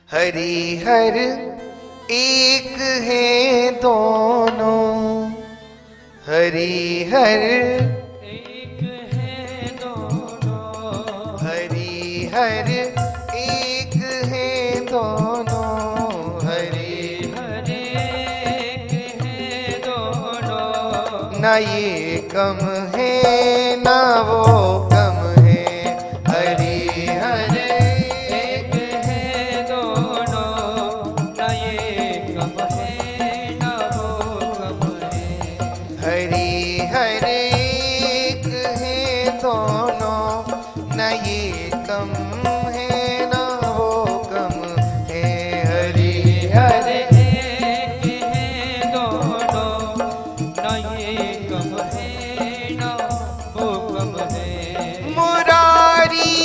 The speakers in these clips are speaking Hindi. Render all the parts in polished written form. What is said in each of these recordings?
हरि हर एक है दोनों, हरि हर एक है दोनों, हरि हर एक है दोनों, हरि हर एक है दोनों। न ये कम है न वो कम है, हरि हर एक है दोनों, न ये कम है न वो कम है। हरि हर एक है दोनों, न ये कम है न वो कम है, हरि हर एक है दोनों, न ये कम है न वो कम है। मुरारी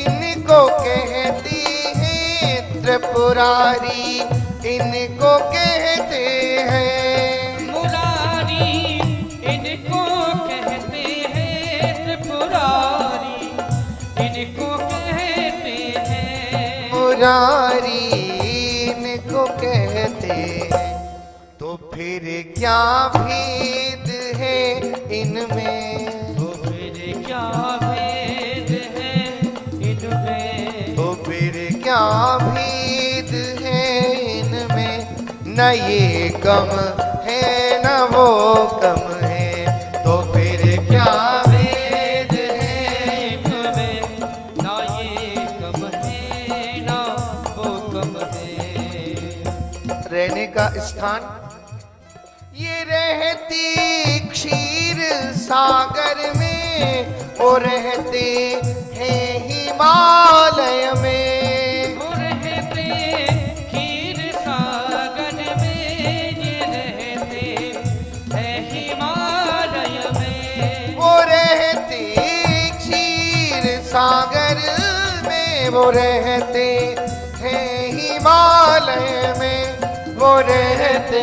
इनको कहते हैं, त्रिपुरारी इनको कहते हैं, मुरारी इनको कहते हैं, त्रिपुरारी इनको कहते हैं। मुरारी इनको कहते हैं। तो फिर क्या भेद है इनमें, तो फिर क्या भेद है इनमें। तो फिर क्या भेद है इनमें, न ये कम है न वो कम है, तो फिर क्या भेद है इनमें ना ये कम है ना वो कम है। रहने का स्थान, ये रहती क्षीर सागर में, वो रहते हैं हिमालय में, वो रहते क्षीर सागर में, ये रहते हैं हिमालय में। वो रहते क्षीर सागर में, वो रहते हैं हिमालय में, वो रहते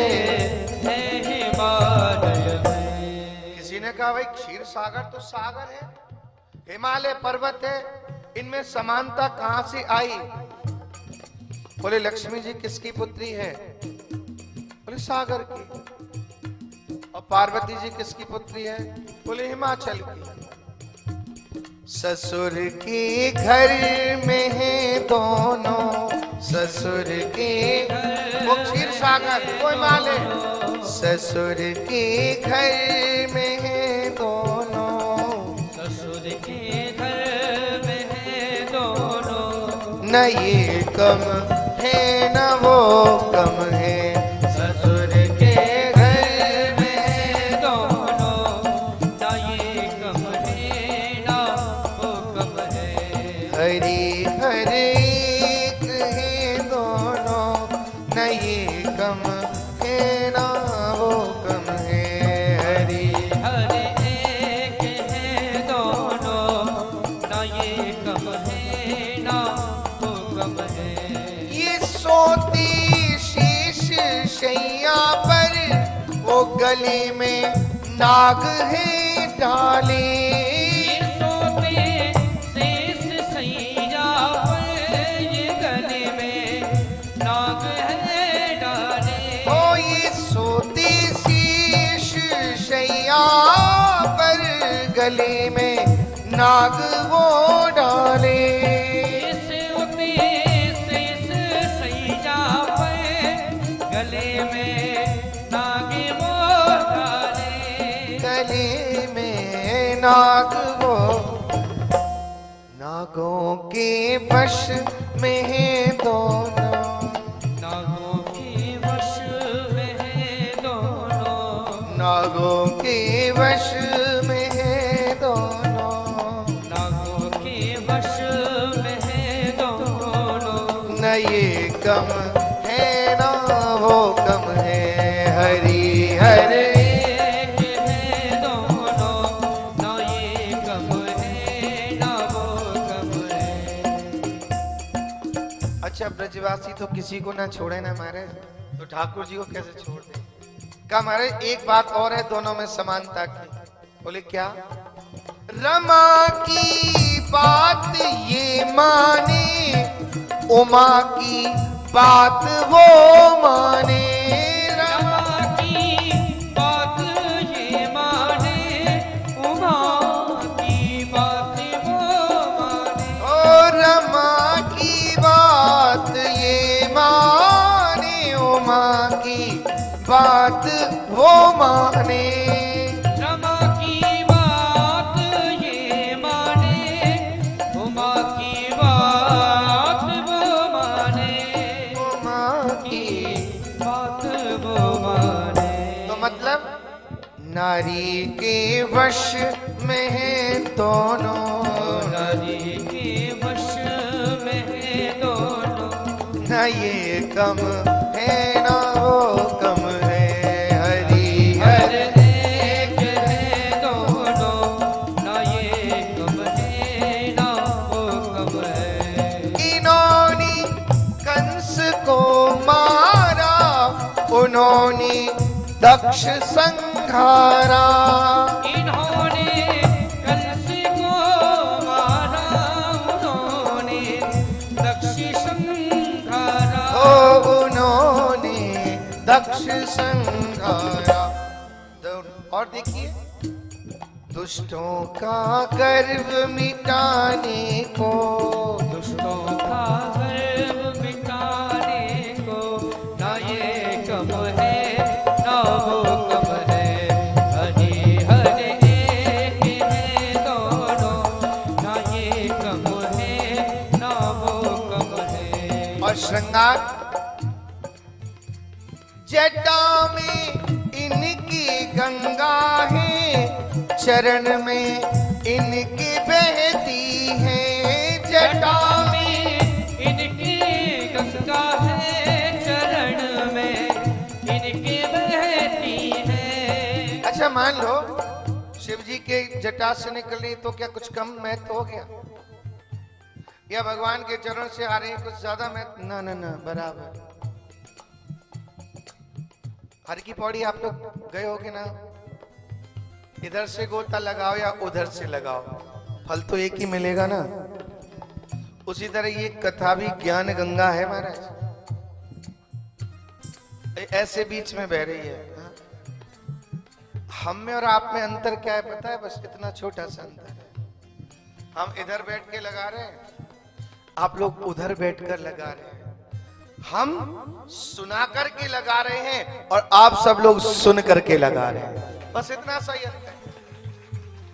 है हिमालय में। किसी ने कहा भाई क्षीर सागर तो सागर है, हिमालय पर्वत है, इनमें समानता कहां से आई? बोले लक्ष्मी जी किसकी पुत्री है? बोले सागर की। और पार्वती जी किसकी पुत्री है? बोले हिमाचल की। ससुर के घर में है दोनों, ससुर के वो क्षीर सागर वो हिमालय, ससुर के घर में है दोनों, ससुर के घर में है दोनों। न ये कम है न वो कम है, ससुर के घर में है दोनों, ना ये कम है ना वो कम है। हरि हर एक है दोनों, न ये कम है न वो कम है, हरि हर एक है दोनों, ना ये कम है ना वो कम है। ये सोती शीश शैया पर, वो गले में नाग है डाले, ये सोते शेष सैया पर, ये गले में नाग है डाले। ओ ये सोती शीश शैया पर, गले में नाग वो डाले, गले में नागे वो डाले। गले में नाग वो, नागों के वश में है दोनों, नागों के वश में है दोनों, नागों के वश में है दोनों, नागों के वश में है दोनों। न ये कम है न वो कम है, हरि हर एक है दोनों, ना ये कम है ना वो कम है। अच्छा ब्रजवासी तो किसी को ना छोड़े ना मारे, तो ठाकुर जी को कैसे छोड़ दे? कहा मारे एक बात और है दोनों में समानता की। बोले क्या? रमा की बात ये माने उमा की बात वो माने, रमा की बात ये माने, उमा की बात वो माने। ओ रमा की बात ये माने, उमा की बात वो माने। रमा की बात ये माने, उमा की बात वो माने, उमा की बात वो माने। तो मतलब नारी के वश में है दोनों, नारी के वश में है दोनों, न ये कम है न वो कम है। हरि हर हर एक है दोनों, ना ये कम है ना वो कम है। इन्होंने कंस को मारा, उन्होंने दक्ष संहारा। इन्होंने कंस को मारा, उन्होंने दक्ष संहारा। ओ उन्होंने दक्ष संहारा। और देखिए, दुष्टों का गर्व मिटाने को, दुष्टों का गर्व मिटाने को, ना ये कम है ना वो कम है। हरि हर एक है दोनों, ना ये कम है ना वो कम है। और श्रृंगार जटा में इनकी गंगा है, चरण में इनकी बहती है। जटा में इनकी गंगा है, चरण में इनके बहती है। अच्छा मान लो शिव जी के जटा से निकल रही तो क्या कुछ कम महत्व हो गया, या भगवान के चरण से आ रही कुछ ज्यादा महत्व? ना ना ना, बराबर। हर की पौड़ी आप लोग गए होगे ना, इधर से गोता लगाओ या उधर से लगाओ, फल तो एक ही मिलेगा ना। उसी तरह ये कथा भी ज्ञान गंगा है महाराज, ऐसे बीच में बह रही है। हम में और आप में अंतर क्या है पता है? बस इतना छोटा सा अंतर है। हम इधर बैठ के लगा रहे हैं, आप लोग उधर बैठकर लगा रहे हैं। हम सुना करके लगा रहे हैं और आप सब लोग सुन करके लगा रहे हैं। बस इतना सा ही अंतर है,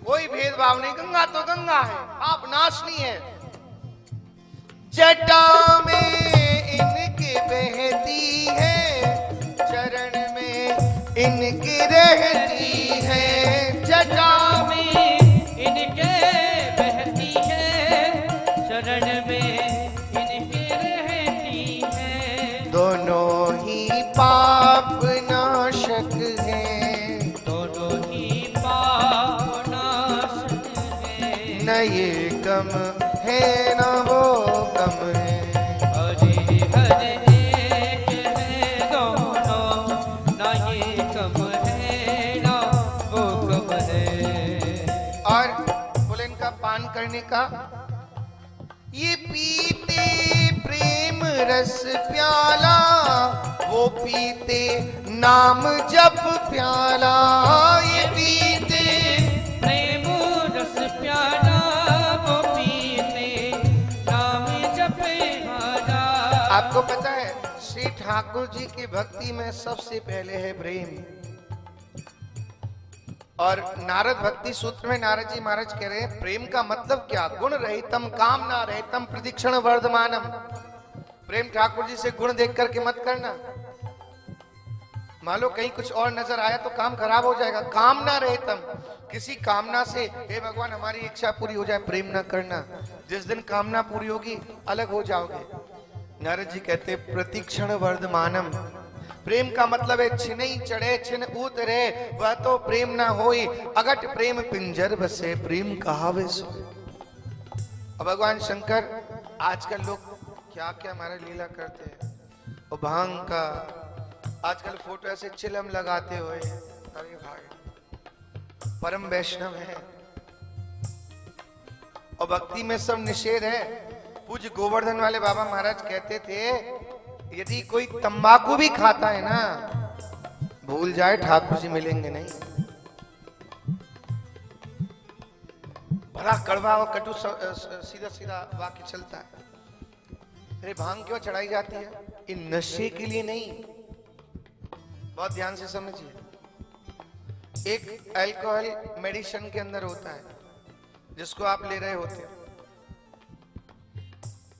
कोई भेदभाव नहीं। गंगा तो गंगा है, आप नाशनी है। जटा में इनके बहती है, चरण में इनकी रहती है। जटा में इनके बहती है, चरण में इनके रहती है। दोनों ही पाप नाशक हैं, दोनों ही पाप नाशक हैं। न ये कम है न वो कम है। हरि हर एक है दोनों, ना ये कम है ना वो कम है। और बोले इनका पान करने का, ये पीते प्रेम रस प्याला, वो पीते नाम जप प्याला। ये पीते प्रेम रस प्याला, वो पीते नाम जपे माला। आपको पता है श्री ठाकुर जी की भक्ति में सबसे पहले है प्रेम। और नारद भक्ति सूत्र में नारद जी महाराज कह रहे हैं प्रेम का मतलब क्या? गुण रहितम कामना रहितम प्रदीक्षण वर्धमानम। प्रेम ठाकुर जी से गुण देख करके मत करना। मान लो कहीं कुछ और नजर आया तो काम खराब हो जाएगा। कामना रहितम, किसी कामना से हे भगवान हमारी इच्छा पूरी हो जाए, प्रेम ना करना। जिस दिन कामना पूरी होगी अलग हो जाओगे। नारद जी कहते प्रतीक्षण वर्धमानम। प्रेम का मतलब है छिनई चढ़े छिन उतरे, वह तो प्रेम ना होई। अगट प्रेम पिंजर बसे, प्रेम कहावे सो। अब भगवान शंकर आजकल लोग क्या क्या हमारे लीला करते हैं। वो भांग का आजकल फोटो ऐसे चिलम लगाते हुए, अरे भाई परम वैष्णव है और भक्ति में सब निषेध है। पूज्य गोवर्धन वाले बाबा महाराज कहते थे, यदि कोई तंबाकू भी खाता है ना, भूल जाए ठाकुर जी मिलेंगे नहीं। बड़ा कड़वा और कटु सीधा सीधा वाक्य चलता है। अरे भांग क्यों चढ़ाई जाती है? ये नशे के लिए नहीं, बहुत ध्यान से समझिए। एक अल्कोहल मेडिसिन के अंदर होता है जिसको आप ले रहे होते हैं,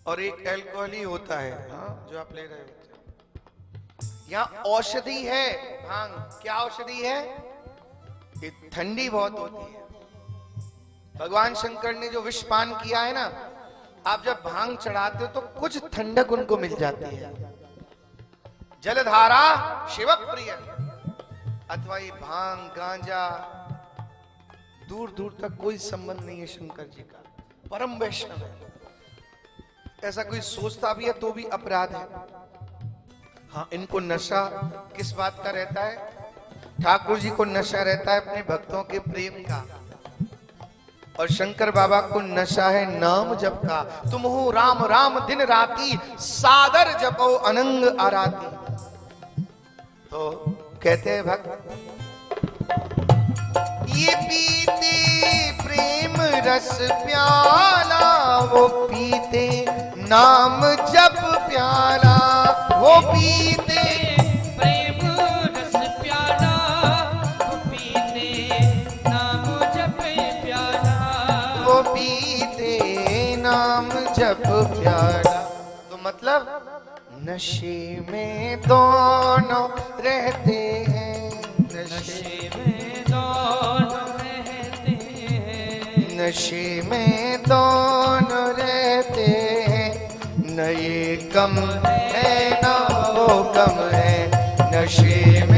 और एक अल्कोहल ही होता है जो आप ले रहे होते हैं। यहाँ औषधि है भांग। क्या औषधि है? ये ठंडी बहुत होती है। भगवान शंकर ने जो विष पान किया है ना, आप जब भांग चढ़ाते हो तो कुछ ठंडक उनको मिल जाती है। जलधारा शिव प्रिय, अथवा ये भांग गांजा दूर दूर तक कोई संबंध नहीं है शंकर जी का। परम वैष्णव है। ऐसा कोई सोचता भी है तो भी अपराध है। हाँ, इनको नशा किस बात का रहता है? ठाकुर जी को नशा रहता है अपने भक्तों के प्रेम का, और शंकर बाबा को नशा है नाम जप का। तुम हो राम राम दिन राती, सादर जपो अनंग आराती। तो कहते हैं भक्त, ये पीते प्रेम रस प्याला, वो पीते नाम जप प्याला, वो पीते प्रेम रस प्याला, वो पीते नाम जप प्याला, वो पीते नाम जप प्याला। तो मतलब नशे में दोनों रहते हैं, नशे में दोनों रहते हैं, नशे में दोनों रहते हैं। न ये कम है न वो कम है, नशे में